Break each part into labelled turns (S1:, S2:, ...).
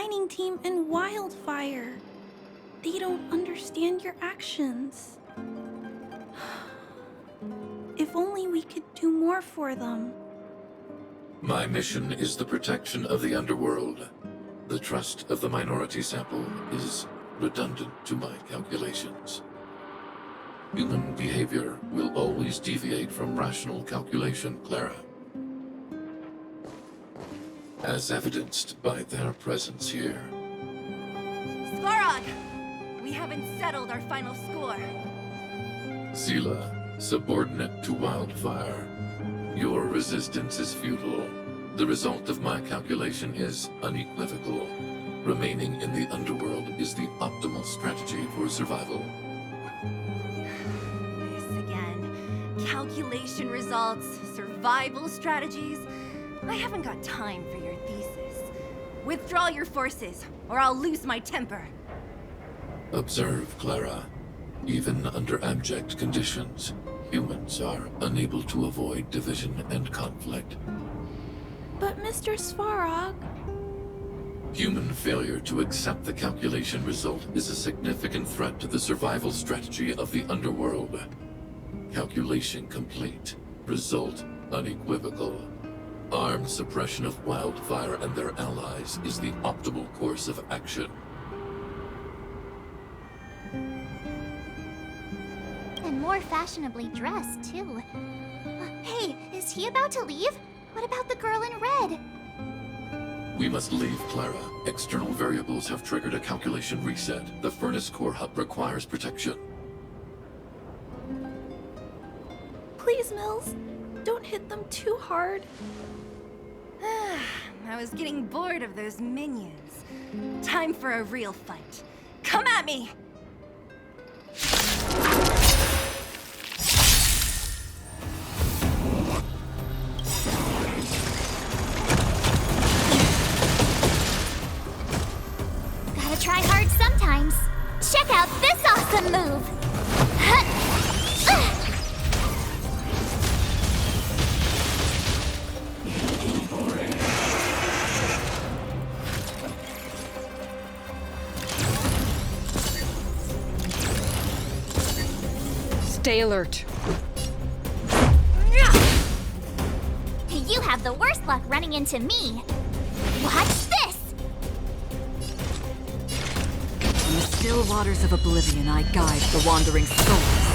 S1: mining team in Wildfire. They don't understand your actions. If only we could do more for them.
S2: My mission is the protection of the underworld. The trust of the minority sample is redundant to my calculations. Human behavior will always deviate from rational calculation, Clara. As evidenced by their presence here.
S3: Svarog! We haven't settled our final score.
S2: Seela, subordinate to Wildfire. Your resistance is futile. The result of my calculation is unequivocal. Remaining in the underworld is the optimal strategy for survival.
S3: This again. Calculation results, survival strategies. I haven't got time for your thesis. Withdraw your forces, or I'll lose my temper.
S2: Observe, Clara. Even under abject conditions, humans are unable to avoid division and conflict.
S1: But Mr. Svarog...
S2: Human failure to accept the calculation result is a significant threat to the survival strategy of the underworld. Calculation complete. Result unequivocal. Armed suppression of Wildfire and their allies is the optimal course of action.
S4: And more fashionably dressed, too. Hey, is he about to leave? What about the girl in red?
S2: We must leave, Clara. External variables have triggered a calculation reset. The furnace core hub requires protection.
S1: Please, Mills, don't hit them too hard.
S3: I was getting bored of those minions. Time for a real fight. Come at me!
S4: Gotta try hard sometimes. Check out this awesome move!
S5: Stay alert.
S4: You have the worst luck running into me. Watch this!
S5: In the still waters of oblivion, I guide the wandering souls.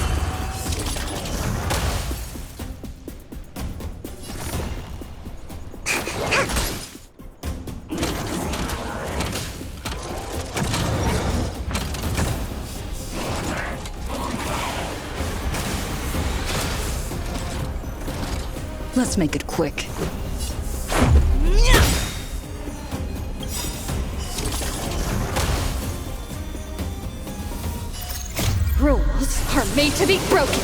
S5: Let's make it quick. Rules are made to be broken.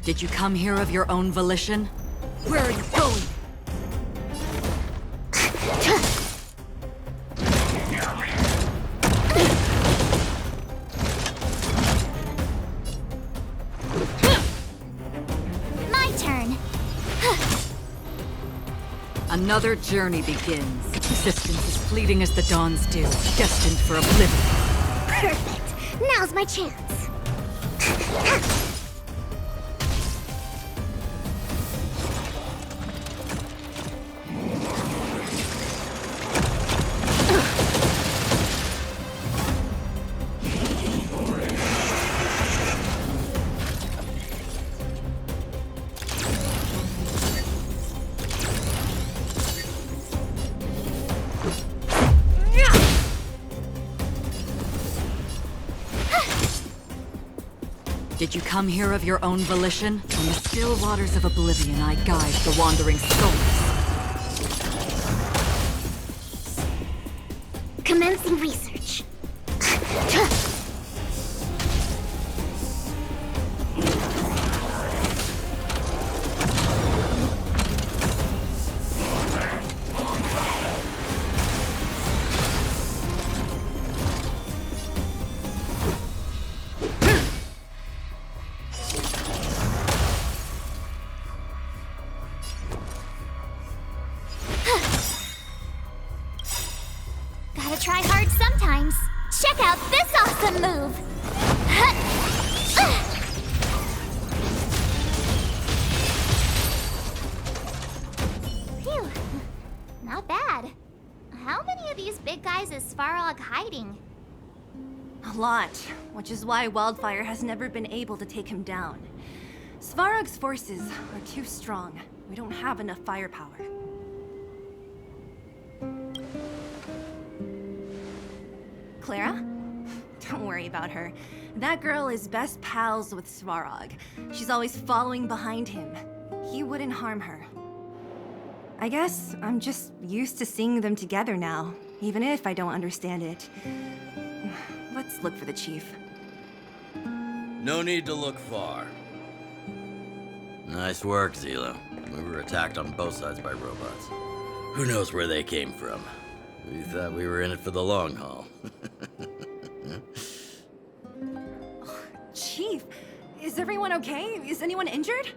S5: Did you come here of your own volition? Where are you going? Another journey begins. Resistance is fleeting as the dawn's dew, destined for oblivion.
S4: Perfect. Now's my chance.
S5: Did you come here of your own volition? On the still waters of oblivion, I guide the wandering souls.
S4: Commencing research.
S3: A lot, which is why Wildfire has never been able to take him down. Svarog's forces are too strong. We don't have enough firepower. Clara? Don't worry about her. That girl is best pals with Svarog. She's always following behind him. He wouldn't harm her. I guess I'm just used to seeing them together now, even if I don't understand it. Let's look for the chief.
S6: No need to look far. Nice work, Zilo. We were attacked on both sides by robots. Who knows where they came from? We thought we were in it for the long haul.
S3: Chief, is everyone okay? Is anyone injured?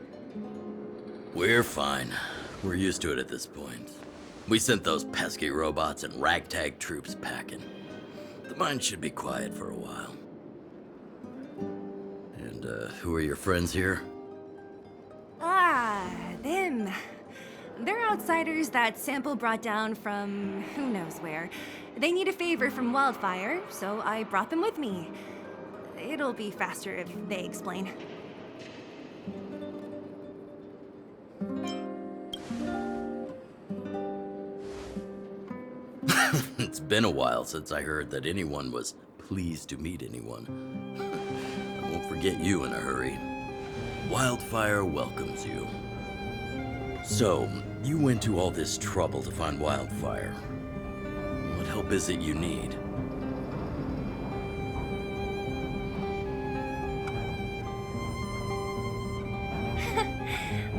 S6: We're fine. We're used to it at this point. We sent those pesky robots and ragtag troops packing. The mine should be quiet for a while. And, who are your friends here?
S3: Ah, them. They're outsiders that Sample brought down from who knows where. They need a favor from Wildfire, so I brought them with me. It'll be faster if they explain.
S6: It's been a while since I heard that anyone was pleased to meet anyone. I won't forget you in a hurry. Wildfire welcomes you. So, you went to all this trouble to find Wildfire. What help is it you need?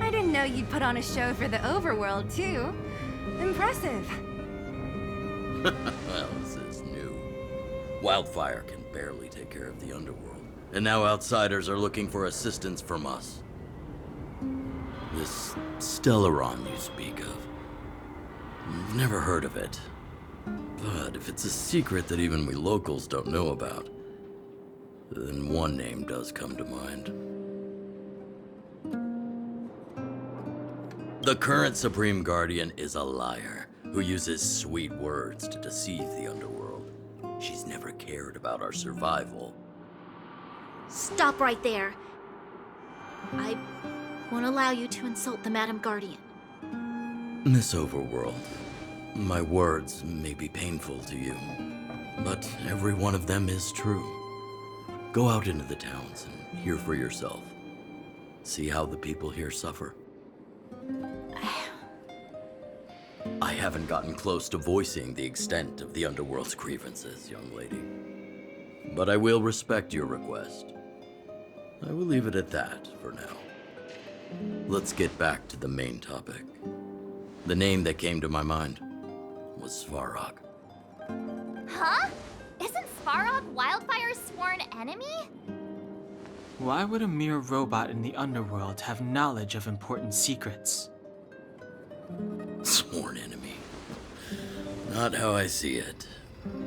S3: I didn't know you'd put on a show for the overworld, too. Impressive.
S6: Well, this is new. Wildfire can barely take care of the underworld. And now outsiders are looking for assistance from us. This Stellaron you speak of. I've never heard of it. But if it's a secret that even we locals don't know about, then one name does come to mind. The current Supreme Guardian is a liar who uses sweet words to deceive the underworld. She's never cared about our survival.
S4: Stop right there. I won't allow you to insult the Madam Guardian.
S6: Miss Overworld, my words may be painful to you, but every one of them is true. Go out into the towns and hear for yourself. See how the people here suffer. I haven't gotten close to voicing the extent of the underworld's grievances, young lady. But I will respect your request. I will leave it at that for now. Let's get back to the main topic. The name that came to my mind was Svarog.
S4: Huh? Isn't Svarog Wildfire's sworn enemy?
S7: Why would a mere robot in the underworld have knowledge of important secrets?
S6: Sworn enemy. Not how I see it.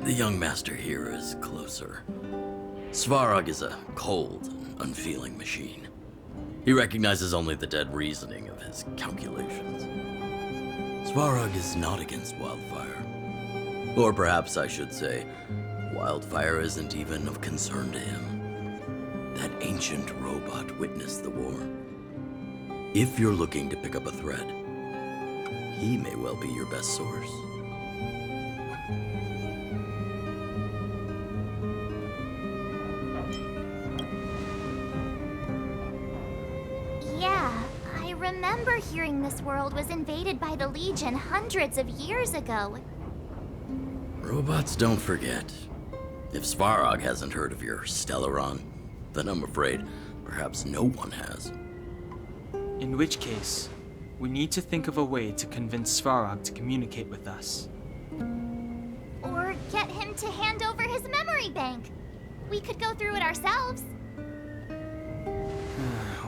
S6: The young master here is closer. Svarog is a cold and unfeeling machine. He recognizes only the dead reasoning of his calculations. Svarog is not against Wildfire. Or perhaps I should say, Wildfire isn't even of concern to him. That ancient robot witnessed the war. If you're looking to pick up a thread, he may well be your best source.
S4: Yeah, I remember hearing this world was invaded by the Legion hundreds of years ago.
S6: Robots don't forget. If Svarog hasn't heard of your Stellaron, then I'm afraid perhaps no one has.
S7: In which case, we need to think of a way to convince Svarog to communicate with us.
S4: Or get him to hand over his memory bank. We could go through it ourselves.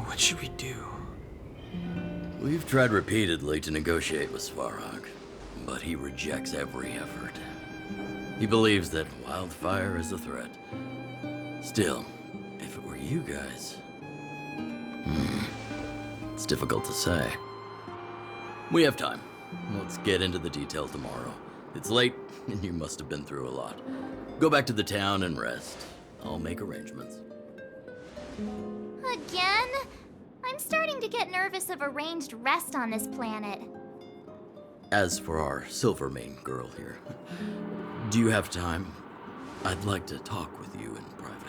S7: What should we do?
S6: We've tried repeatedly to negotiate with Svarog, but he rejects every effort. He believes that Wildfire is a threat. Still, if it were you guys... it's difficult to say. We have time. Let's get into the details tomorrow. It's late, and you must have been through a lot. Go back to the town and rest. I'll make arrangements.
S4: Again? I'm starting to get nervous of arranged rest on this planet.
S6: As for our Silvermane girl here, do you have time? I'd like to talk with you in private.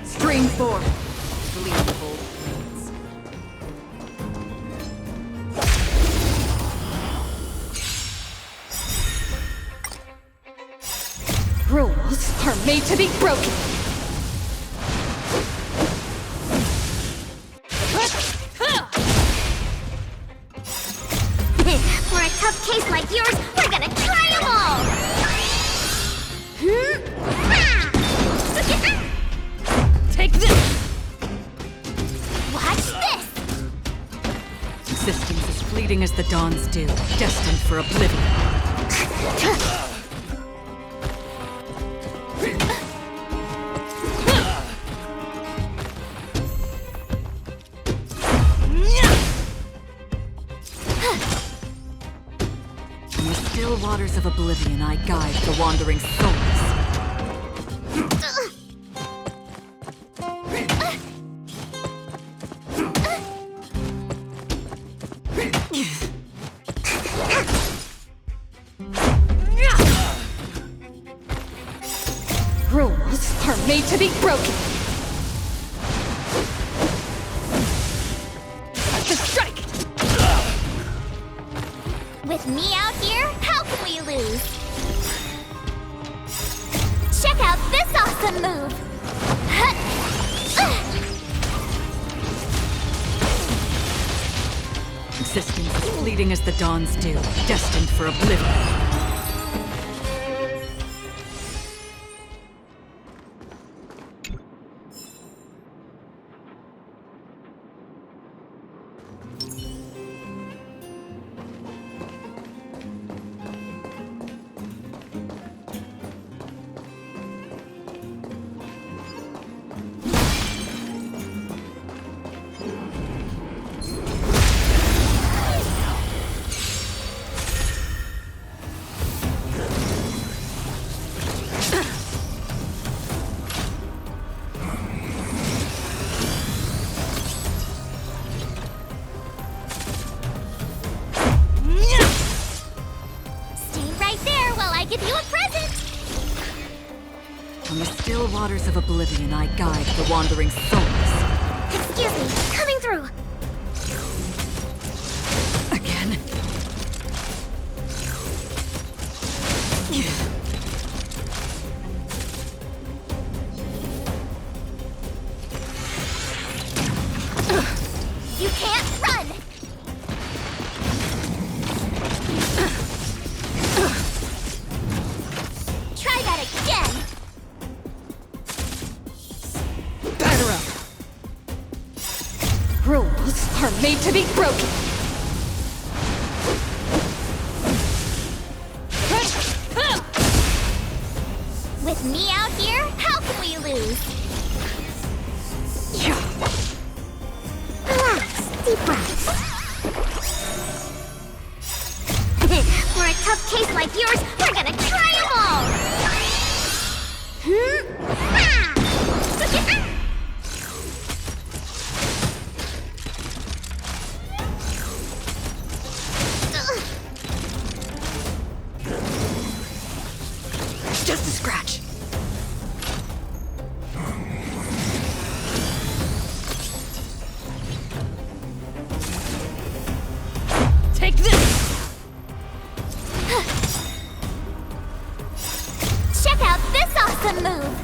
S5: Stream forth. Bleed old wounds.
S8: Rules are made to be broken.
S4: For a tough case like yours, we're gonna try them all!
S8: Take this!
S4: Watch this!
S5: Existence is fleeting as the dawn's dew, destined for oblivion. In the still waters of oblivion, I guide the wandering souls.
S8: Rules are made to be broken. The strike!
S4: With me out here, how can we lose? Check out this awesome move!
S5: Existence is fleeting as the dawn's dew, destined for oblivion. waters of oblivion I guide the wandering souls.
S4: Excuse me, coming through.
S5: Again?
S4: You can't run! Try that again!
S8: Batter up. Rules are made to be broken.
S4: With me out here, how can we lose? Relax, deep breaths. For a tough case like yours, we're gonna try 'em all!
S5: Just a scratch.
S8: Take this!
S4: Check out this awesome move!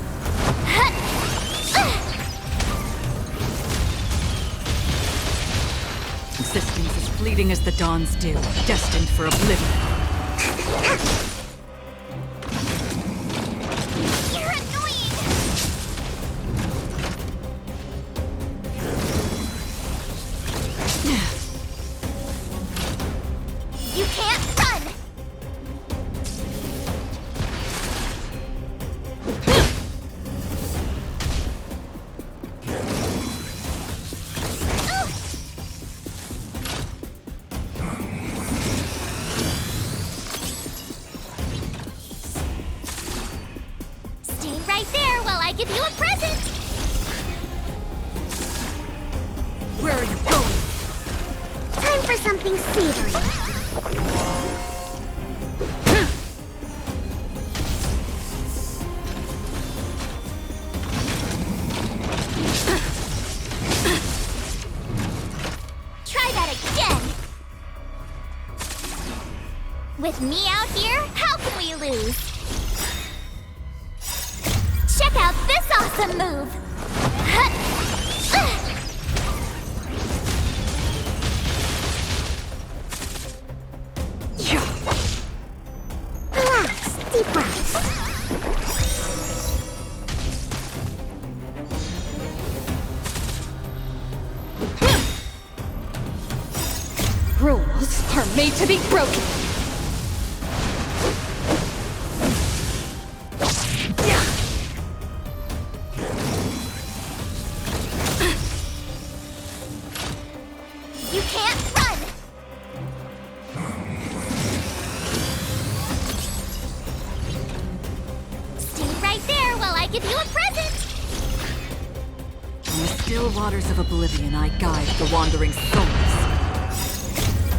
S5: Existence as fleeting as the dawn's dew, destined for oblivion.
S4: You're annoying! You can't run! Stay right there while I give you a present!
S5: Where are you going?
S4: Time for something savory. Try that again! With me out here, how can we lose? Check out this awesome move! Relax, deep breaths.
S8: Rules are made to be broken.
S4: You can't run! Stay right there while I give you a present!
S5: In the still waters of oblivion I guide the wandering souls.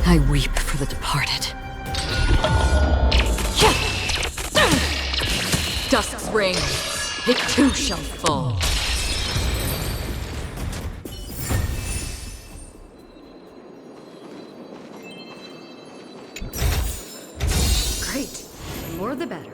S5: I weep for the departed. Dusk's reign, it too shall fall. Great. The more the better.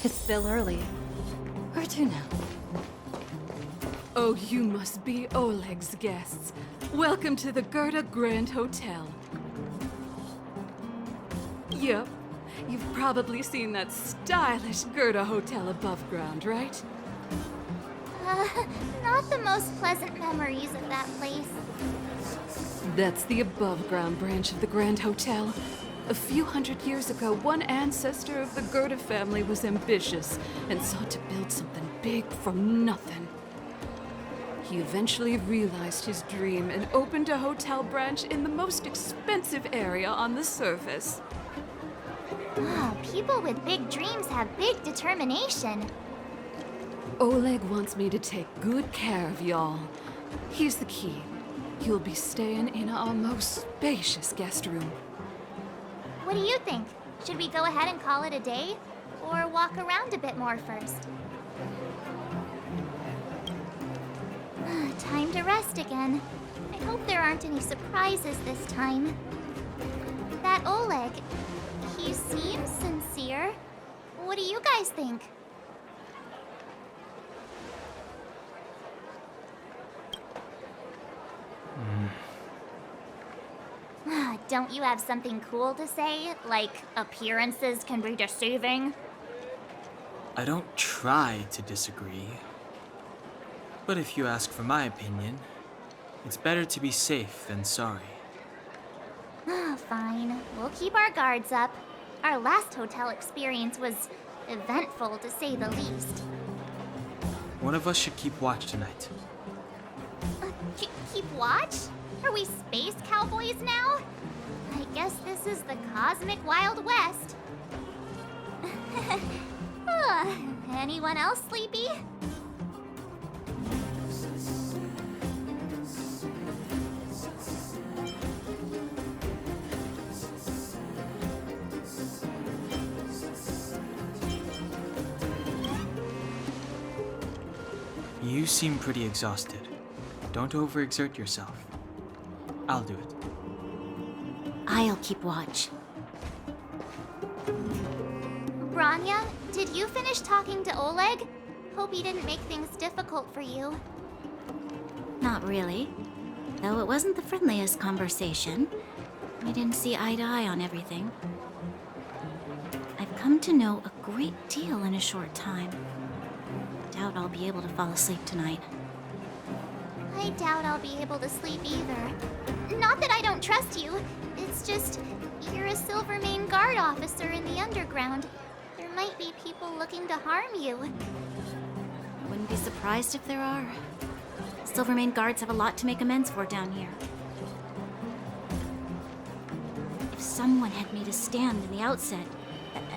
S8: It's still early. Where to now? Oh, you must be Oleg's guests. Welcome to the Gerda Grand Hotel. Yep. You've probably seen that stylish Gerda Hotel above ground, right?
S4: Not the most pleasant memories of that place.
S8: That's the above-ground branch of the Grand Hotel. A few hundred years ago, one ancestor of the Gerda family was ambitious and sought to build something big from nothing. He eventually realized his dream and opened a hotel branch in the most expensive area on the surface.
S4: Oh, people with big dreams have big determination.
S8: Oleg wants me to take good care of y'all. Here's the key. You'll be staying in our most spacious guest room.
S4: What do you think? Should we go ahead and call it a day? Or walk around a bit more first? Time to rest again. I hope there aren't any surprises this time. That Oleg, he seems sincere. What do you guys think? Don't you have something cool to say? Like, appearances can be deceiving?
S7: I don't try to disagree. But if you ask for my opinion, it's better to be safe than sorry.
S4: Fine. We'll keep our guards up. Our last hotel experience was eventful, to say the least.
S7: One of us should keep watch tonight.
S4: Keep watch? Are we space cowboys now? I guess this is the cosmic Wild West. Anyone else sleepy?
S7: You seem pretty exhausted. Don't overexert yourself. I'll do it.
S4: I'll keep watch. Branya, did you finish talking to Oleg? Hope he didn't make things difficult for you.
S9: Not really. Though it wasn't the friendliest conversation. We didn't see eye to eye on everything. I've come to know a great deal in a short time. Doubt I'll be able to fall asleep tonight.
S4: I doubt I'll be able to sleep either. Not that I don't trust you. It's just, you're a Silvermane Guard officer in the underground. There might be people looking to harm you.
S9: Wouldn't be surprised if there are. Silvermane Guards have a lot to make amends for down here. If someone had made a stand in the outset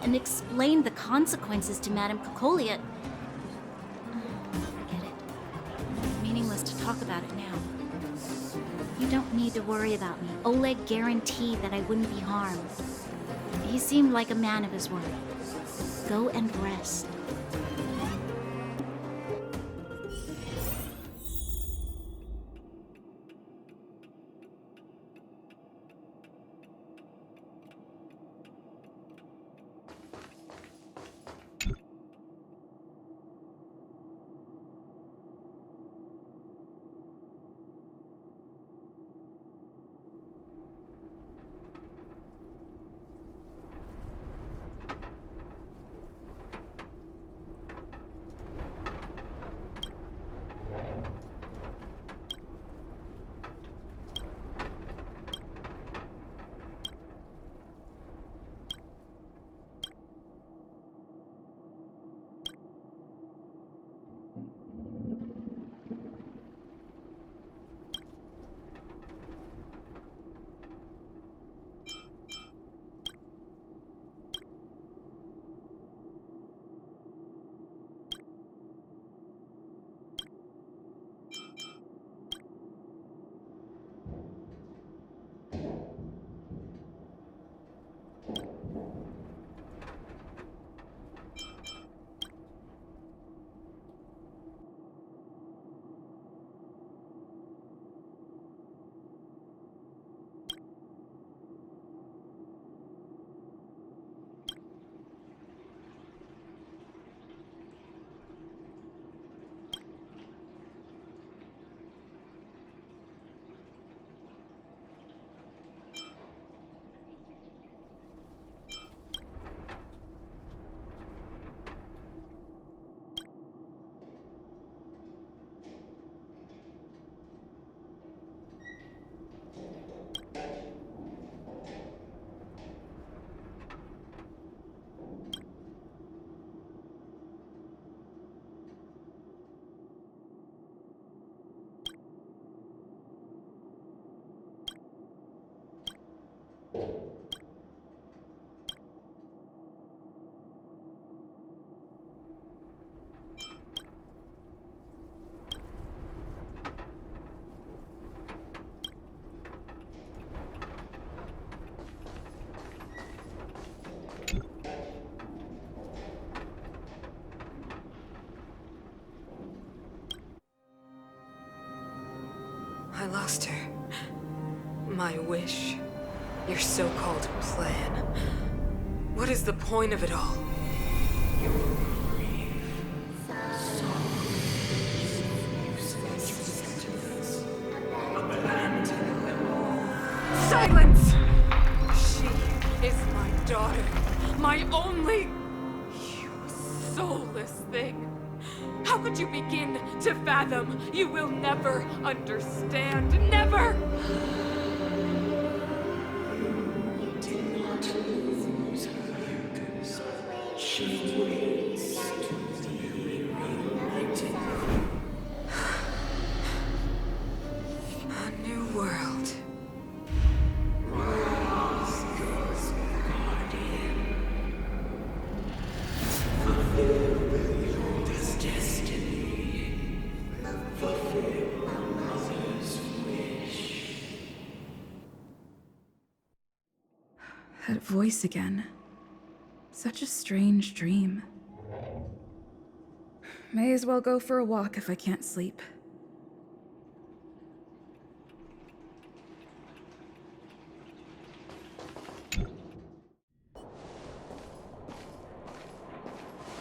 S9: and explained the consequences to Madame Cocolia... Forget it. Meaningless to talk about it now. You don't need to worry about me. Oleg guaranteed that I wouldn't be harmed. He seemed like a man of his word. Go and rest.
S10: I lost her. My wish. Your so-called plan. What is the point of it all? Silence! She is my daughter. My only... You soulless thing. How could you begin to fathom? You will never understand. Never! A new world.
S1: That voice again. Such a strange dream. May as well go for a walk if I can't sleep.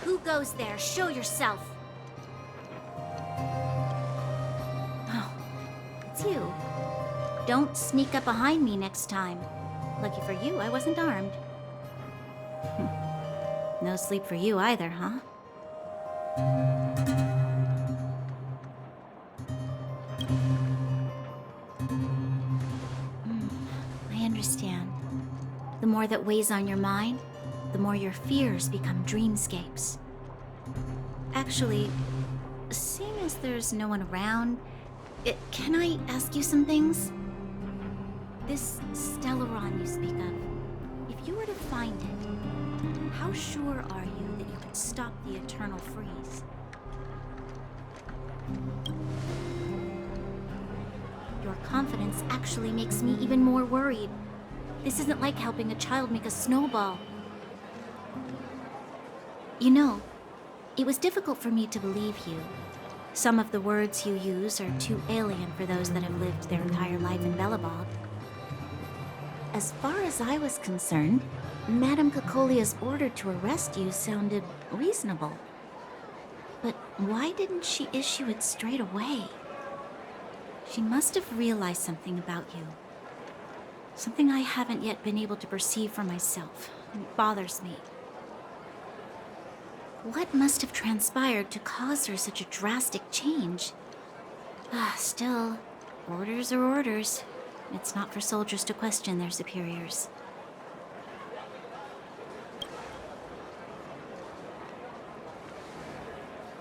S9: Who goes there? Show yourself. Oh, it's you. Don't sneak up behind me next time. Lucky for you, I wasn't armed. No sleep for you either, huh? I understand. The more that weighs on your mind, the more your fears become dreamscapes. Actually, seeing as there's no one around, can I ask you some things? This Stellaron you speak of, if you were to find it, how sure are you that you could stop the eternal freeze? your confidence actually makes me even more worried. This isn't like helping a child make a snowball. You know, it was difficult for me to believe you. Some of the words you use are too alien for those that have lived their entire life in Belobog. As far as I was concerned, Madame Cocolia's order to arrest you sounded reasonable. But why didn't she issue it straight away? She must have realized something about you. Something I haven't yet been able to perceive for myself. It bothers me. What must have transpired to cause her such a drastic change? Still, orders are orders. It's not for soldiers to question their superiors.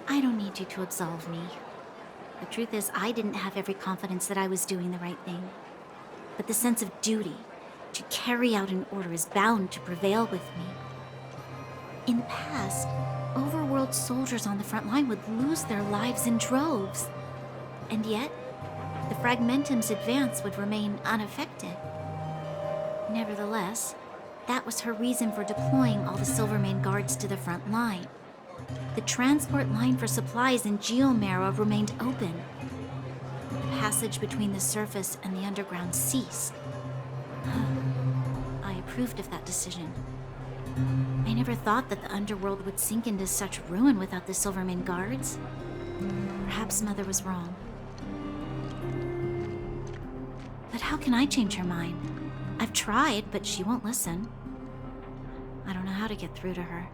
S9: I don't need you to absolve me. The truth is, I didn't have every confidence that I was doing the right thing. But the sense of duty to carry out an order is bound to prevail with me. In the past, overworld soldiers on the front line would lose their lives in droves. And yet, the Fragmentum's advance would remain unaffected. Nevertheless, that was her reason for deploying all the Silvermane guards to the front line. The transport line for supplies in Geomera remained open. The passage between the surface and the underground ceased. I approved of that decision. I never thought that the underworld would sink into such ruin without the Silvermane guards. Perhaps Mother was wrong. But how can I change her mind? I've tried, but she won't listen. I don't know how to get through to her.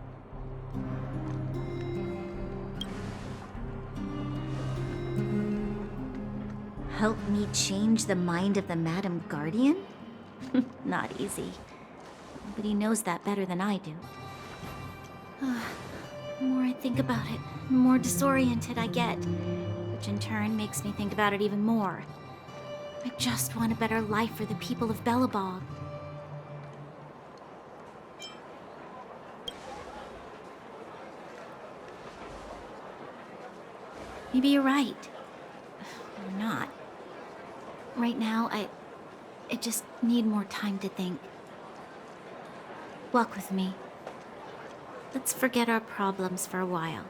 S9: Help me change the mind of the Madam Guardian? Not easy. Nobody knows that better than I do. The more I think about it, the more disoriented I get, which in turn makes me think about it even more. I just want a better life for the people of Belobog. Maybe you're right. Or not. Right now, I just need more time to think. Walk with me. Let's forget our problems for a while.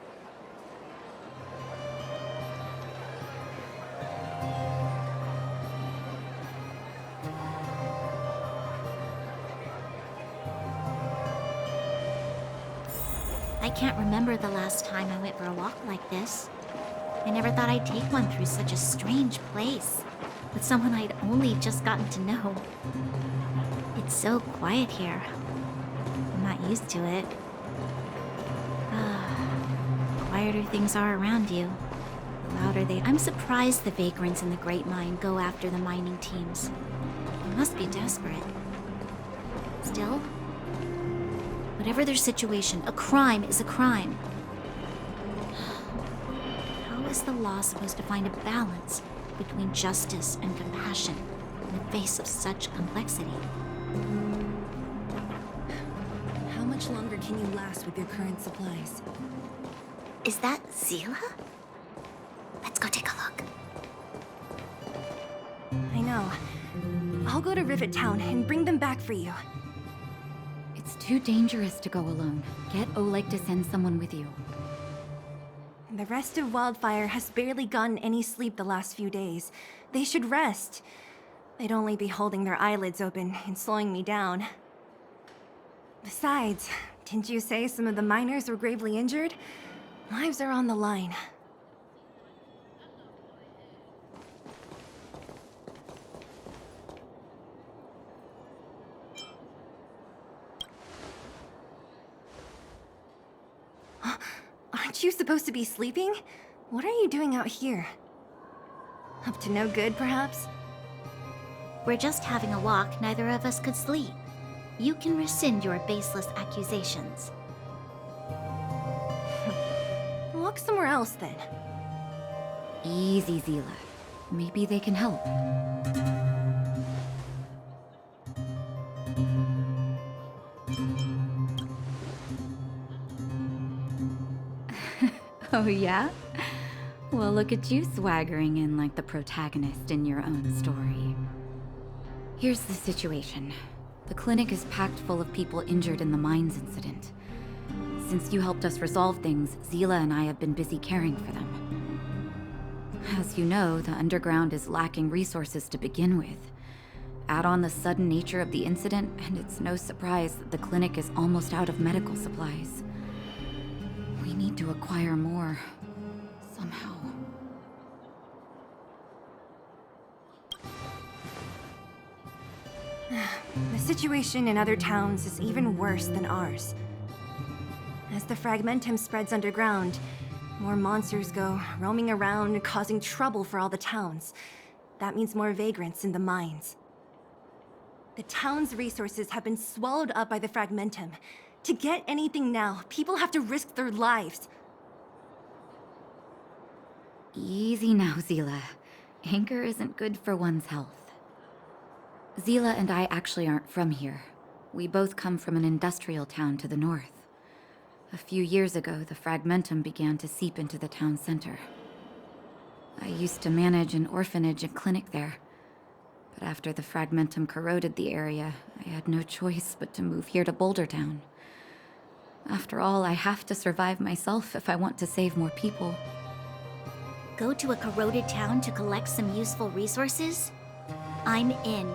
S9: I can't remember the last time I went for a walk like this. I never thought I'd take one through such a strange place, with someone I'd only just gotten to know. It's so quiet here. I'm not used to it. Quieter things are around you, the louder they... I'm surprised the vagrants in the Great Mine go after the mining teams. They must be desperate. Still, whatever their situation, a crime is a crime. How is the law supposed to find a balance between justice and compassion in the face of such complexity?
S3: How much longer can you last with your current supplies?
S9: Is that Zila? Let's go take a look.
S3: I know. I'll go to Rivet Town and bring them back for you.
S5: It's too dangerous to go alone. Get Oleg to send someone with you.
S3: The rest of Wildfire has barely gotten any sleep the last few days. They should rest. They'd only be holding their eyelids open and slowing me down. Besides, didn't you say some of the miners were gravely injured? Lives are on the line. Aren't you supposed to be sleeping? What are you doing out here? Up to no good, perhaps?
S9: We're just having a walk. Neither of us could sleep. You can rescind your baseless accusations.
S3: Walk somewhere else, then.
S5: Easy, Zila. Maybe they can help. Oh, yeah? Well, look at you swaggering in like the protagonist in your own story. Here's the situation. The clinic is packed full of people injured in the mines incident. Since you helped us resolve things, Zila and I have been busy caring for them. As you know, the underground is lacking resources to begin with. Add on the sudden nature of the incident, and it's no surprise that the clinic is almost out of medical supplies. We need to acquire more, somehow.
S3: The situation in other towns is even worse than ours. As the fragmentum spreads underground, more monsters go roaming around, causing trouble for all the towns. That means more vagrants in the mines. The town's resources have been swallowed up by the fragmentum. To get anything now, people have to risk their lives.
S5: Easy now, Zila. Anger isn't good for one's health. Zila and I actually aren't from here. We both come from an industrial town to the north. A few years ago, the fragmentum began to seep into the town center. I used to manage an orphanage and clinic there. But after the fragmentum corroded the area, I had no choice but to move here to Boulder Town. After all, I have to survive myself if I want to save more people.
S9: Go to a corroded town to collect some useful resources? I'm in.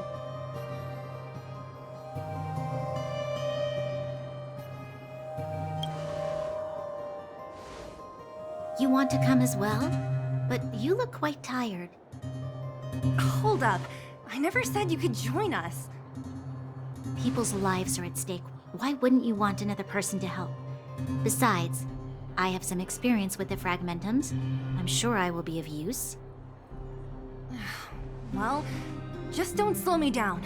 S9: You want to come as well? But you look quite tired.
S3: Hold up. I never said you could join us.
S9: People's lives are at stake. Why wouldn't you want another person to help? Besides, I have some experience with the fragmentums. I'm sure I will be of use.
S3: Well, just don't slow me down.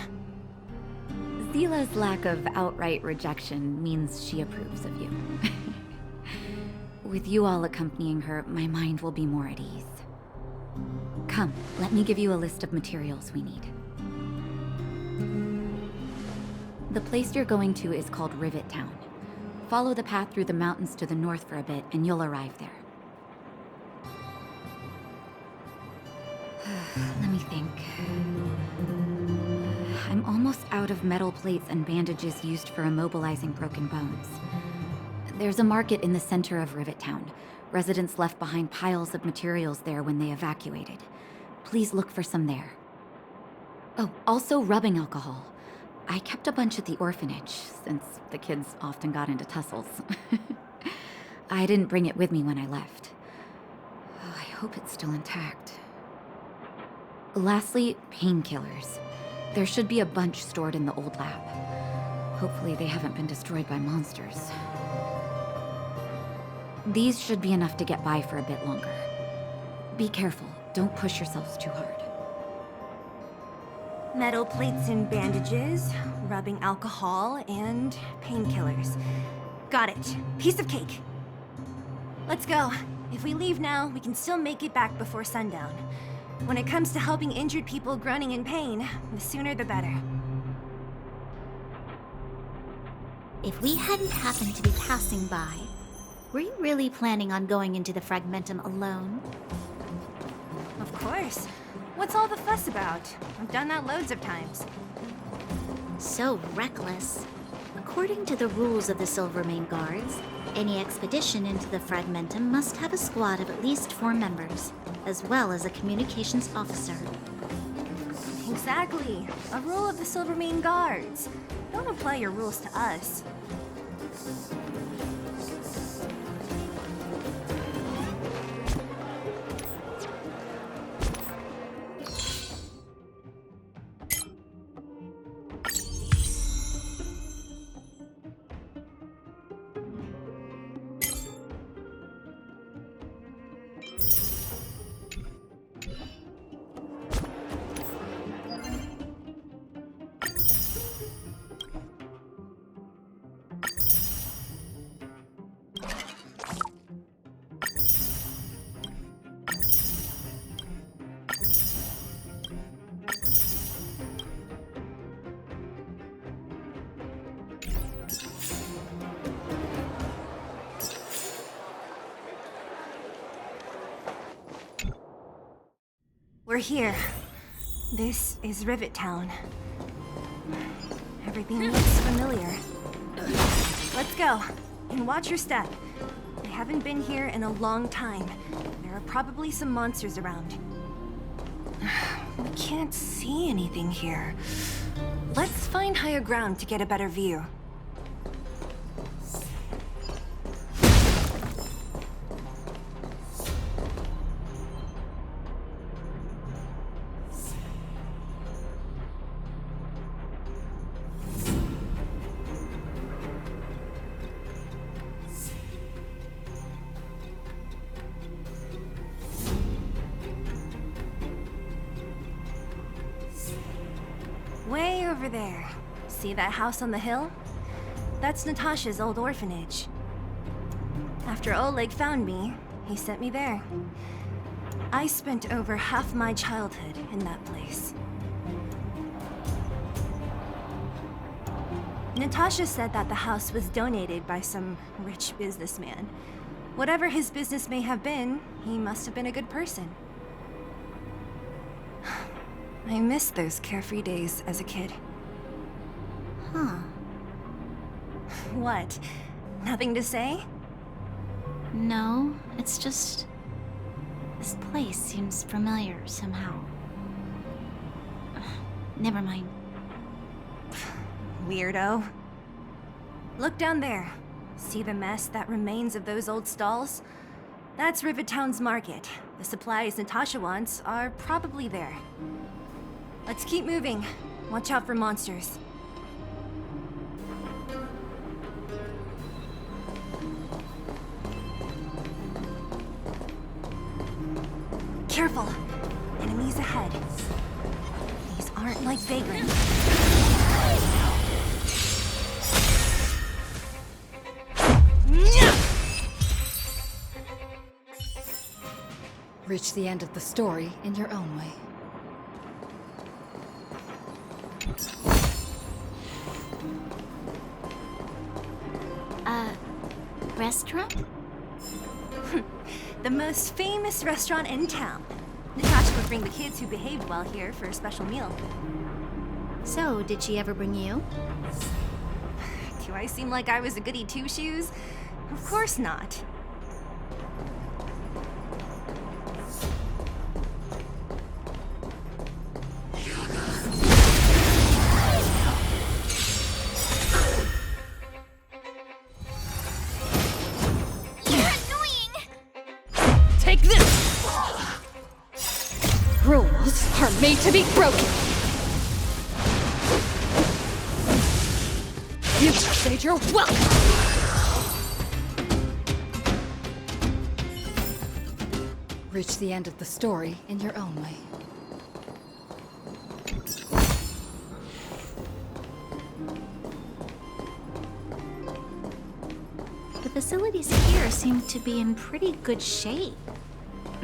S5: Zila's lack of outright rejection means she approves of you. With you all accompanying her, my mind will be more at ease. Come, let me give you a list of materials we need. The place you're going to is called Rivet Town. Follow the path through the mountains to the north for a bit, and you'll arrive there. Let me think. I'm almost out of metal plates and bandages used for immobilizing broken bones. There's a market in the center of Rivet Town. Residents left behind piles of materials there when they evacuated. Please look for some there. Oh, also rubbing alcohol. I kept a bunch at the orphanage, since the kids often got into tussles. I didn't bring it with me when I left. Oh, I hope it's still intact. Lastly, painkillers. There should be a bunch stored in the old lab. Hopefully they haven't been destroyed by monsters. These should be enough to get by for a bit longer. Be careful, don't push yourselves too hard.
S3: Metal plates and bandages, rubbing alcohol, and painkillers. Got it. Piece of cake. Let's go. If we leave now, we can still make it back before sundown. When it comes to helping injured people groaning in pain, the sooner the better.
S9: If we hadn't happened to be passing by, were you really planning on going into the fragmentum alone?
S3: Of course. What's all the fuss about? I've done that loads of times.
S9: So reckless. According to the rules of the Silvermane Guards, any expedition into the fragmentum must have a squad of at least 4 members, as well as a communications officer.
S3: Exactly. A rule of the Silvermane Guards. Don't apply your rules to us. We're here. This is Rivet Town. Everything looks familiar. Let's go. And watch your step. I haven't been here in a long time. There are probably some monsters around. We can't see anything here. Let's find higher ground to get a better view. Way over there. See that house on the hill? That's Natasha's old orphanage. After Oleg found me, he sent me there. I spent over half my childhood in that place. Natasha said that the house was donated by some rich businessman. Whatever his business may have been, he must have been a good person. I miss those carefree days as a kid.
S9: Huh.
S3: What? Nothing to say?
S9: No, it's just... this place seems familiar somehow. Never mind.
S3: Weirdo. Look down there. See the mess that remains of those old stalls? That's Rivet Town's market. The supplies Natasha wants are probably there. Let's keep moving. Watch out for monsters. Careful! Enemies ahead. These aren't like vagrants.
S5: Reach the end of the story in your own way.
S9: Restaurant?
S3: The most famous restaurant in town. Natasha would bring the kids who behaved well here for a special meal.
S9: So, did she ever bring you?
S3: Do I seem like I was a goody two-shoes? Of course not.
S8: Rules are made to be broken. You said you're welcome.
S5: Reach the end of the story in your own way.
S9: The facilities here seem to be in pretty good shape.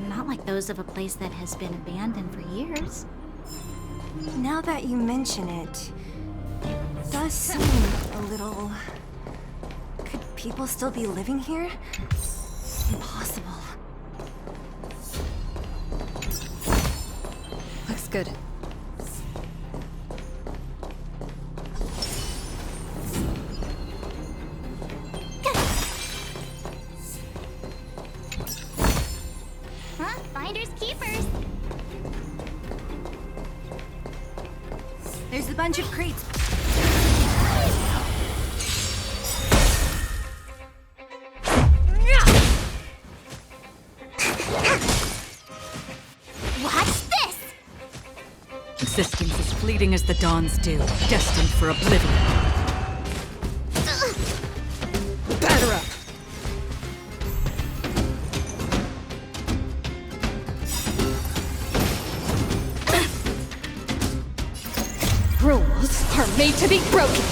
S9: Not like those of a place that has been abandoned for years.
S3: Now that you mention it, it does seem a little... Could people still be living here? Impossible.
S5: Looks good.
S4: Huh? Finders keepers.
S3: There's a bunch of crates.
S4: What's this?
S5: Existence as fleeting as the dawn's dew, destined for oblivion. Batter up!
S8: Rules are made to be broken.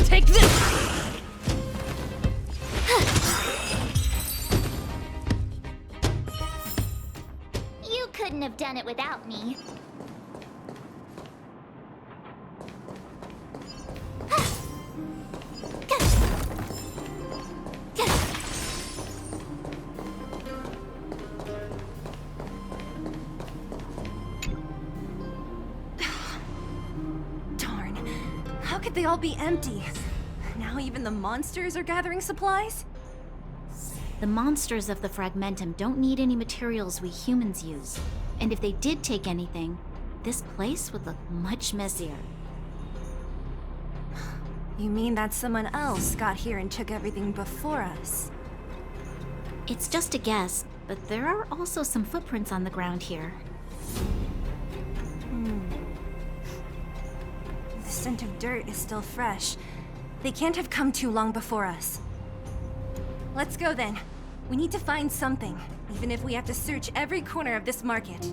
S8: Take this!
S4: You couldn't have done it without me.
S3: could they all be empty? Now even the monsters are gathering supplies?
S9: The monsters of the Fragmentum don't need any materials we humans use. And if they did take anything, this place would look much messier.
S3: You mean that someone else got here and took everything before us?
S9: It's just a guess, but there are also some footprints on the ground here.
S3: The scent of dirt is still fresh. They can't have come too long before us. Let's go then. We need to find something, even if we have to search every corner of this market.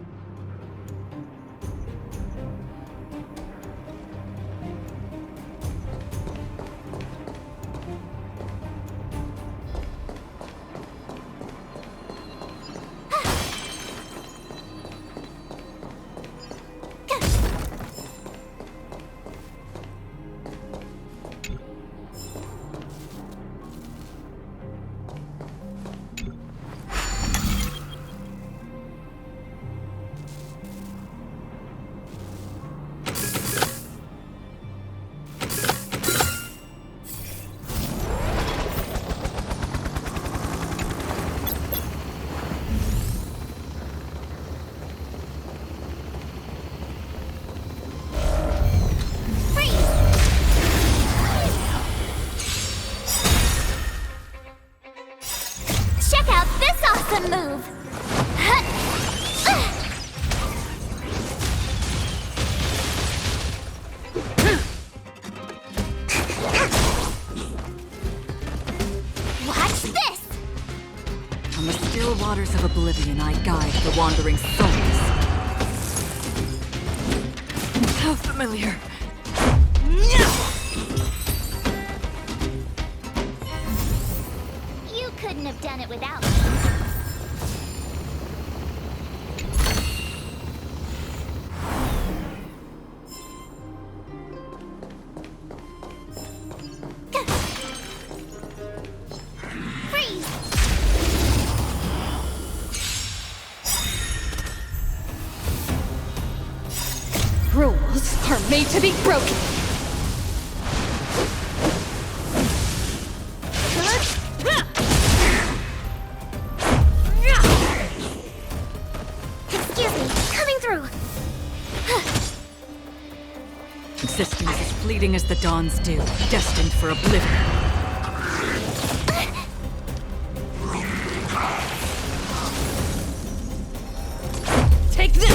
S4: Check out this awesome move! Watch this!
S5: On the still waters of oblivion, I guide the wandering souls. How familiar.
S4: You couldn't have done it without me. Freeze!
S8: Rules are made to be broken.
S4: Excuse me, coming through.
S5: Existence as fleeting as the dawn's dew, destined for oblivion. Take this!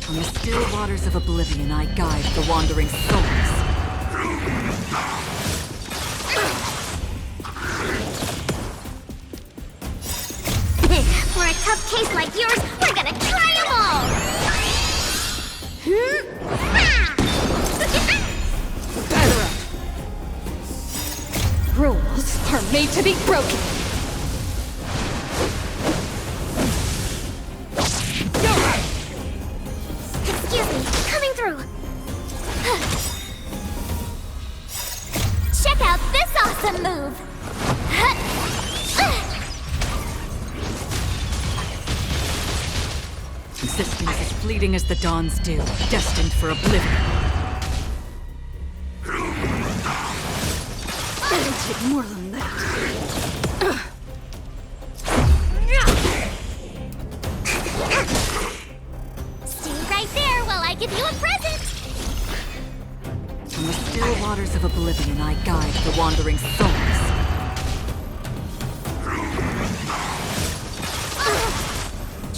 S5: On the still waters of oblivion, I guide the wandering souls.
S4: For a tough case like yours, we're gonna try them all!
S8: Gather up. Rules are made to be broken.
S4: Excuse me, coming through. Check out this awesome move!
S5: Existence as fleeting as the dawn's dew, destined for oblivion.
S8: It'll take more than that.
S4: Stay right there while I give you a present!
S5: On the still waters of oblivion, I guide the wandering souls.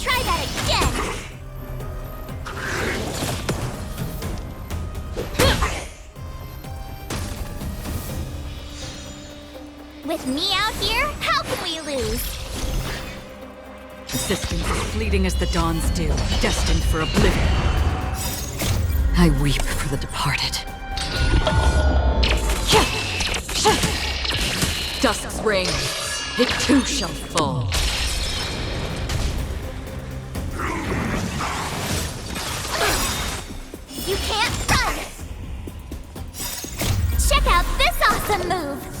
S4: Try that again! With me out here, how can we lose?
S5: Existence as fleeting as the dawn's dew, destined for oblivion. I weep for the departed. Dusk's reign, it too shall fall.
S4: You can't run! Check out this awesome move!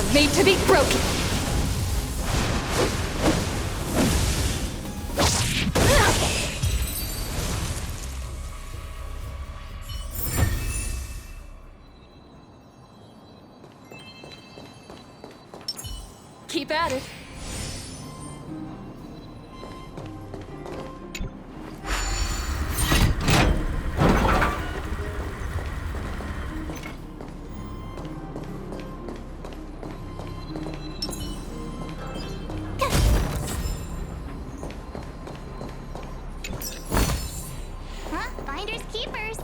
S8: are made to be broken. Keep at it.
S4: Huh? Finders keepers.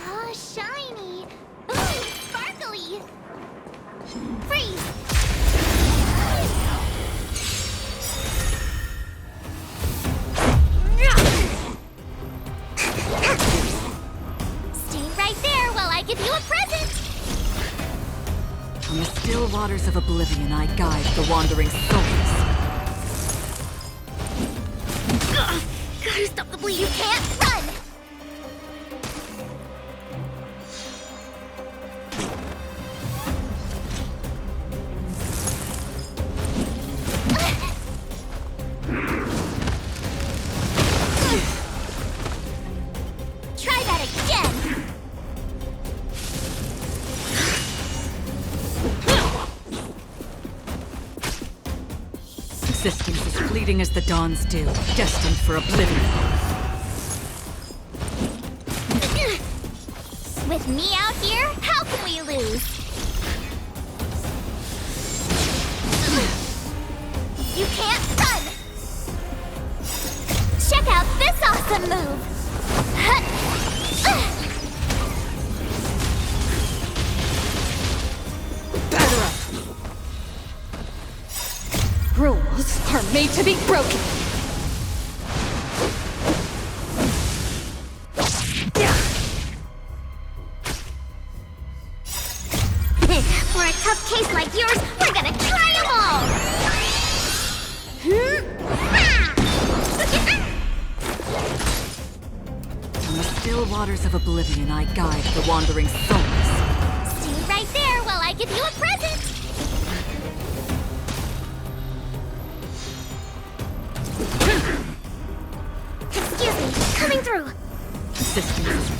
S4: Oh, shiny. Ooh, sparkly. Freeze. Stay right there while I give you a present.
S8: From the still waters of oblivion, I guide the wandering souls.
S4: Gotta stop the bleed. You can't run. Try that again.
S8: Existence is fleeting as the dawn's dew, destined for oblivion.
S4: With me out here, how can we lose? You can't run! Check out this awesome move!
S8: Batter up! Rules are made to be broken!
S4: For a tough case like yours, we're gonna try them all!
S8: From the still waters of oblivion, I guide the wandering souls.
S4: Stay right there while I give you a present! Excuse me, coming through!
S8: Existence is